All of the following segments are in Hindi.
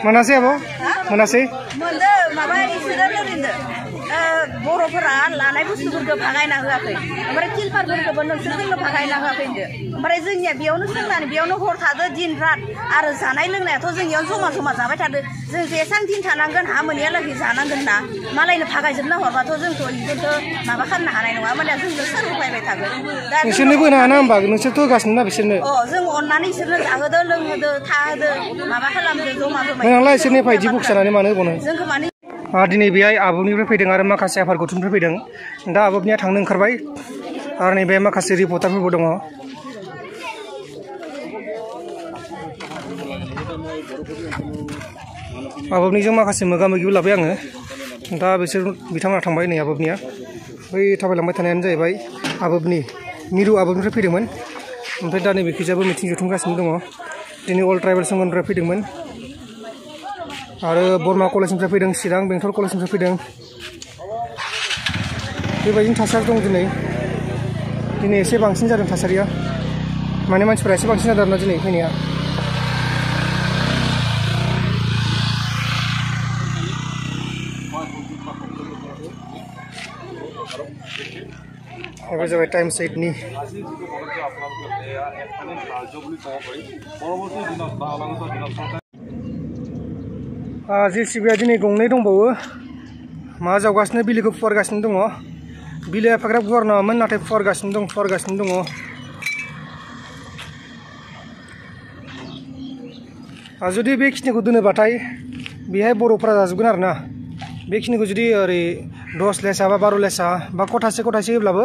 मोनासै आब' मोनासै मोनदो माबा इसोरो ओरैनो बर'फोरा लानाय बुस्थुफोरखौ भागायना होआखै ओमफ्राय तिलपारफोरखौबो नोंसोर जोंनो भागायना होआखै होनदो ओमफ्राय जोंनिया बेयावनो सोंनानै बेयावनो हर थादो दिन रात आरो जानाय लोंनायाथ' जोंनियाव जमा जमा जाबाय थादो जों जेसां दिन थानांगोन हा मोनैयालागै जानांगोन ना मालायनो भागायजोबना हरबाथ' जोंथ' इफोरखौ माबा खालामनो हानाय नङा माने जोंनो सोर होफायबाय थागोन दा नोंसोरनोबो होनो हाना होमबा नोंसोरथ' होगासिनो ना बिसोरनो जों अननानै इसोरनो जाहोदो लोंहोदो थाहोदो माबा खालामदो जमा जमा नोंलाय इसोरनि फायदि बुखिनानै मानो होबावनो जोंखौ माने दिनै बेहाय आब'निफ्राय फैदों आरो माखासे आफाद गौथुमनिफ्राय फैदों दा आब'निया थांनो ओंखारबाय आरो नैबे माखासे रिपर्टारफोरबो दङ आब'निजों माखासे मोगा मोगिबो लाबाय आङो दा बिथांमोना थांबाय नै आब'निया बै थाबायलांबाय थानायानो जाहैबाय आब'नि मिरु आब'निफ्राय फैदोंमोन ओमफ्राय दा नैबेखिजाबो मिथिं जथुमगासिनो दङ दिनै अल ट्राइबेल संगठननिफ्राय फैदोंमोन आरो बरमा कलेजनिफ्राय फैदों चिरां बेंटल कलेजनिफ्राय फैदों बेबायदिनो थासारि दं दिनै एसे बांसिन जादों थासारिया माने मानसिफोरा एसे बांसिन जादों आरोना दिनै फैनाया एबार जाबाय टाइम साइटनि जेसिबिया दिनै गंनै दंबावो मा जावगासिनो बिलोखौ फुवारगासिनो दङ बिलोआ एफाग्राब गुवार नङामोन नाथाय फुवारगासिनो दङ जुदि बेखिनिखौ दोनोबाथाय बेहाय बर'फोरा जाजोबगोन आरोना बेखिनिखौ जुदि ओरै 10 लेसा बा 12 लेसा बा खथासे होब्लाबो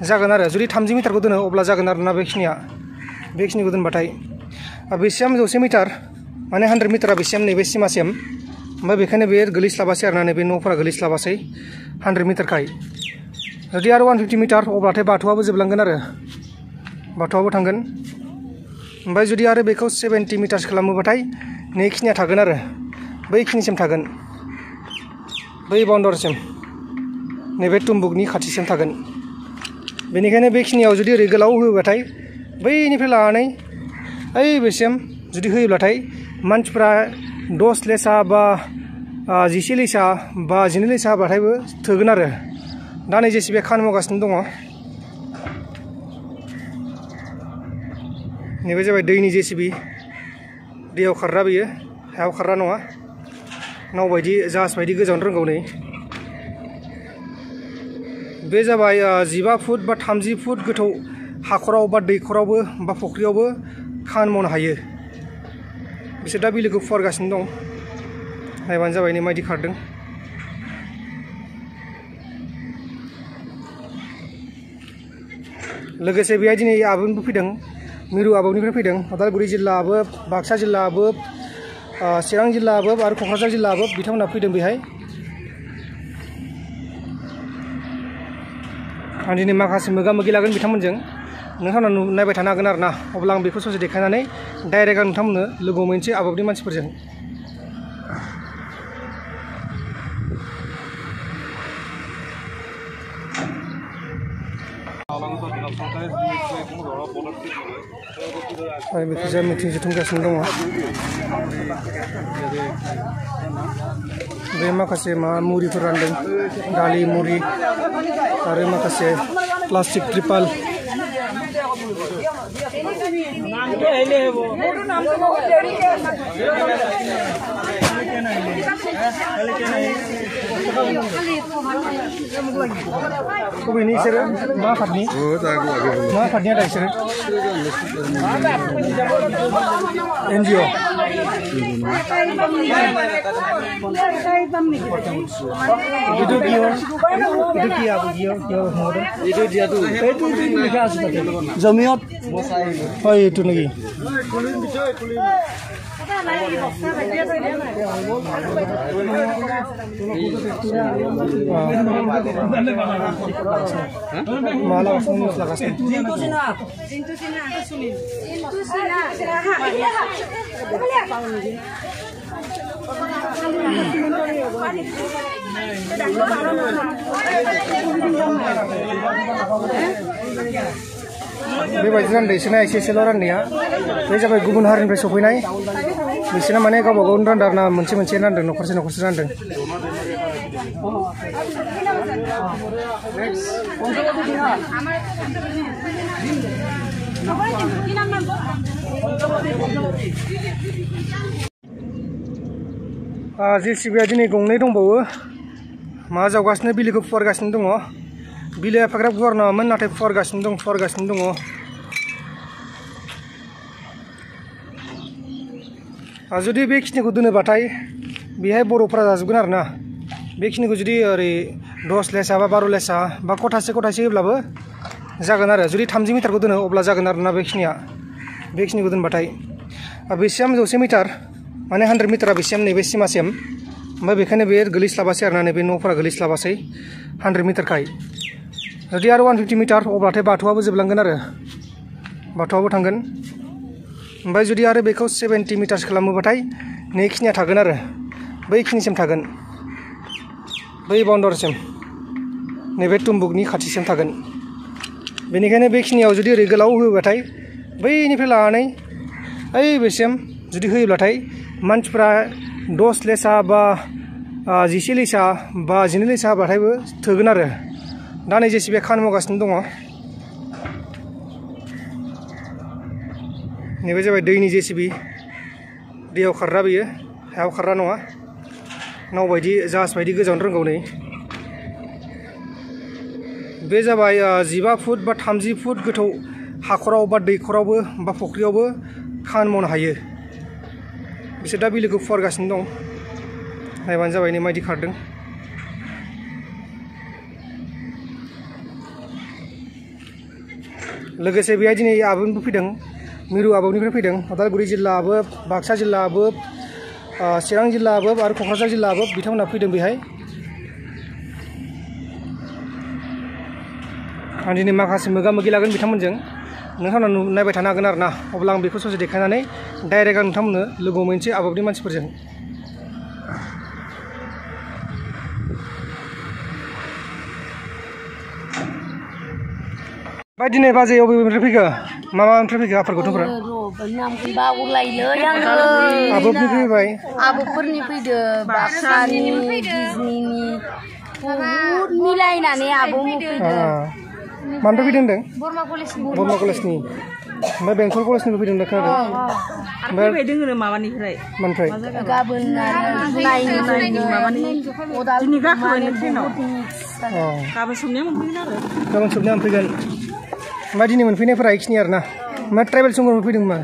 जागोन आरो जुदि 30 मिटारखौ दोनो अब्ला जागोन आरोना बेखिनिखौ दोनबाथाय बेसेबां 100 मिटार माने 100 मिटारा बेसेबां नैबे सिमासिम ओमफ्राय बेखायनो बे गोलैस्लाबासै आरोना नैबे न'फोरा गोलैस्लाबासै 100 मिटारखाय जुदि आरो 150 मिटार अब्लाथाय बाथौआबो जोबलांगोन आरो बाथौआबो थांगोन ओमफ्राय जुदि आरो बेखौ 70 मिटारसो खालामोबाथाय नैखिनिया थागोन आरो बैखिनिसिम थागोन बै बाउन्डारिसिम नैबे टुम्बुकनि खाथिसिम थागोन बेनिखायनो बेखिनियाव जुदि ओरै गोलाव होयोबाथाय बैनिफ्राय लानानै ओइ बेसिम जुदि होयोब्लाथाय मानसिफ्रा 10 लेसा बा 11 लेसा बा 12 लेसा होबाथायबो थोगोन आरो दा नै जेसिबि खामानि मावगासिनो दङ नैबे जाबाय दैनि जेसिबि दैयाव खारग्रा बेयो हायाव खारग्रा नङा नाव बायदि जाहाज बायदि गोजावनो रोंगौ नै बे जाबाय 15 फुट बा 30 फुट गोथौ हाखराव बा दैखरावबो बा फुख्रियावबो खामानि मावनो हायो बिसोर दा बिलोखौ फुवारगासिनो दं नायबानो जाबाय नै माबायदि खारदों लोगोसे बेहाय दिनै आब'निबो फैदों मिरु आब'निफ्राय फैदों उदालगुरि जिल्लाबो बाक्सा जिल्लाबो चिरां जिल्लाबो आरो क'क्राझार जिल्लाबो बिथांमोना फैदों बेहाय आं दिनै माखासे मोगा मोगि लागोन बिथांमोनजों नोंथांमोना नायबाय थानो हागोन आरो ना अब्ला आं बेखौ ससे देखायनानै डाइरेक्ट आं नोंथांमोननो लोगो मोनसे आब'नि मानसिफोरजों आरो बेखौ मिथिं जथुमगासिनो दङ बे माखासे मुरिफोर रानदों दालि मुरि आरो माखासे प्लास्टिक त्रिपाल बबेनि इसोरो मा आफादनि आदा इसोरो NGO itu dia tuh Jamiat oh itu lagi malah semua lakas बेबायदि रानदों इसोरना एसे एसेल' राननाया बे जाबाय गुबुन हारिनिफ्राय सफैनाय बिसोरना माने गावबा गावनो रानदों आरोना मोनसे मोनसे रानदों न'खरसे न'खरसे रानदों JCB दिनै गंनै दंबावो मा जावगासिनो बिलोखौ फुवारगासिनो दङ बिलोआ एफाग्राब गुवार नङामोन नाथाय फुवारगासिनो दङ जुदि बेखिनिखौ दोनोबाथाय बेहाय बर'फोरा जाजोबगोन आरोना बेखिनिखौ जुदि ओरै 10 लेसा बा 12 लेसा बा खथासे होब्लाबो जागोन आरो जुदि 30 मिटारखौ दोनो अब्ला जागोन आरोना बेखिनिखौ दोनबाथाय बेसेबां 100 मिटार माने 100 मिटारा बेसेबां नैबे सिमासिम ओमफ्राय बेखायनो बे गोलैस्लाबासै आरोना नैबे न'फोरा गोलैस्लाबासै 100 मिटारखाय जुदि आरो 150 मिटार अब्लाथाय बाथौआबो जोबलांगोन आरो बाथौआबो थांगोन ओमफ्राय जुदि आरो बेखौ 70 मिटारसो खालामोबाथाय नैखिनिया थागोन आरो बैखिनिसिम थागोन बै बाउन्डारिसिम नैबे तुम्बुकनि खाथिसिम थागोन बेनिखायनो बेखिनियाव जुदि ओरै गोलाव होयोबाथाय बैनिफ्राय लानानै ओइ बेसिम जुदि होयोब्लाथाय मानसिफ्रा 10 लेसा बा 11 लेसा बा 12 लेसा होबाथायबो थोगोन आरो दा नै JCB खामानि मावगासिनो दङ नैबे जाबाय दैनि JCB दैयाव खारग्रा बेयो हायाव खारग्रा नङा नाव बायदि जाहाज बायदि गोजावनो रोंगौ नै बे जाबाय 15 फुट बा 30 फुट गोथौ हाखराव बा दैखरावबो बा फुख्रियावबो खामानि मावनो हायो बिसोर दा बिलोखौ फुवारगासिनो दं नायबानो जाबाय नै माबायदि खारदों लोगोसे बेहाय दिनै आबौबो फैदों मिरु आबौनिफ्राय फैदों उदालगुरि जिल्लाबो बाक्सा जिल्लाबो चिरां जिल्लाबो आरो क'क्राझार जिल्लाबो बिथांमोना फैदों बेहाय आं दिनै माखासे मोगा-मोगि लागोन बिथांमोनजों नोंथांमोना नायबाय थानो हागोन आरोना अब्ला आं बेखौ ससे देखायनानै डाइरेक्ट आं नोंथांमोननो लोगो मोनसे आबौनि मानसिफोरजों ओमफ्राय दिनै बाजै बबेनिफ्राय फैखो मा मानिफ्राय फैखो आफार गथ'फोरा आबौफोरनि फैबाय आबौफोरनि फैदो बाक्सानि बिजनिनि बहुद मिलायनानै आबौनि फैदो मानिफ्राय फैदों होनदों बरमा कलेजनि ओमफ्राय बेंटल कलेजनिफ्राय फैदों खोनादों ओमफ्राय फैदों माबानिफ्राय गाबोन दिनै गाखोबाय ट्रेनाव गाबोन सबनिया मोनफैगोन आरो गाबोन सबनिया मोनफैगोन ओमफ्राय दिनै मोनफैनायफोरा बेखिनि आरोना ओमफ्राय ट्राइबेल संगरबो फैदों मा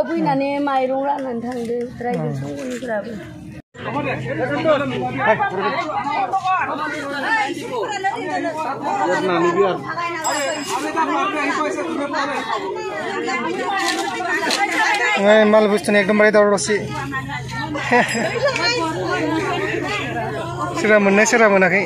फैनानै माइरं राननानै थांदो ट्राइबेल संगरनिफोराबो माल बुस्थुनि एकदमबारे दावरावसि सोरबा मोननाय सोरबा मोनाखै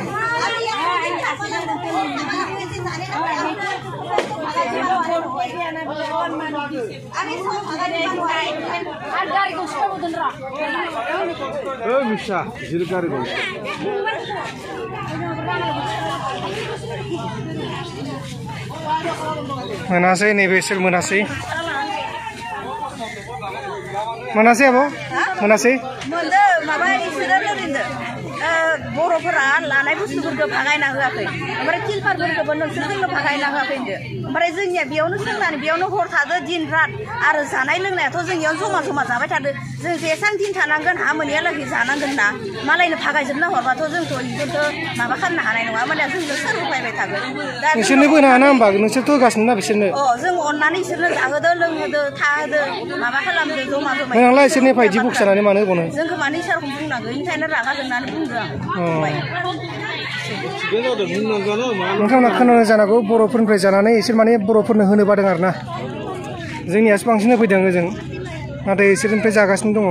मोनासै नैबे सोर मोनासै आब' मोनासै माबा इसोरो ओरैनो बर'फोरा लानाय बुस्थुफोरखौ भागायना होआखै ओमफ्राय तिलपारफोरखौबो नोंसोरजोंनो भागायना होआखै होनदो ओमफ्राय जोंनिया बेयावनो सोंनानै बेयावनो हर थादो दिन रात आरो जानाय लोंनायाथ' जोंनियाव जमा जाबाय थादो जों जेसां दिन थानांगोन हा मोनैयालागै जानांगोन ना मालायनो भागायजोबना हरबाथ' जोंथ' इखौथ' माबा खालामनो हानाय नङा माने जोंनो सोर होफैबाय थागोन नोंसोरनोबो होनो हाना होमबा नोंसोरथ' होगासिनो ना बिसोरनो जों अननानै इसोरनो जाहोदो लोंहोदो थाहोदो माबा खालामदो जमा नोंलाय इसोरनि फायदि बुखसानानै मानो होबावनो जोंखौ मानो इसारखौ बुंनांगौ बेनिखायनो रागा जोंनानै बुंदों आं नोंथांमोना खोनानो जानांगौ बर'फोरनिफ्राय जानानै इसोर माने बर'फोरनो होनो बादों आरोना जोंनियासो बांसिन होफैदों ओजों नाथाय इसोरनिफ्राय जागासिनो दङ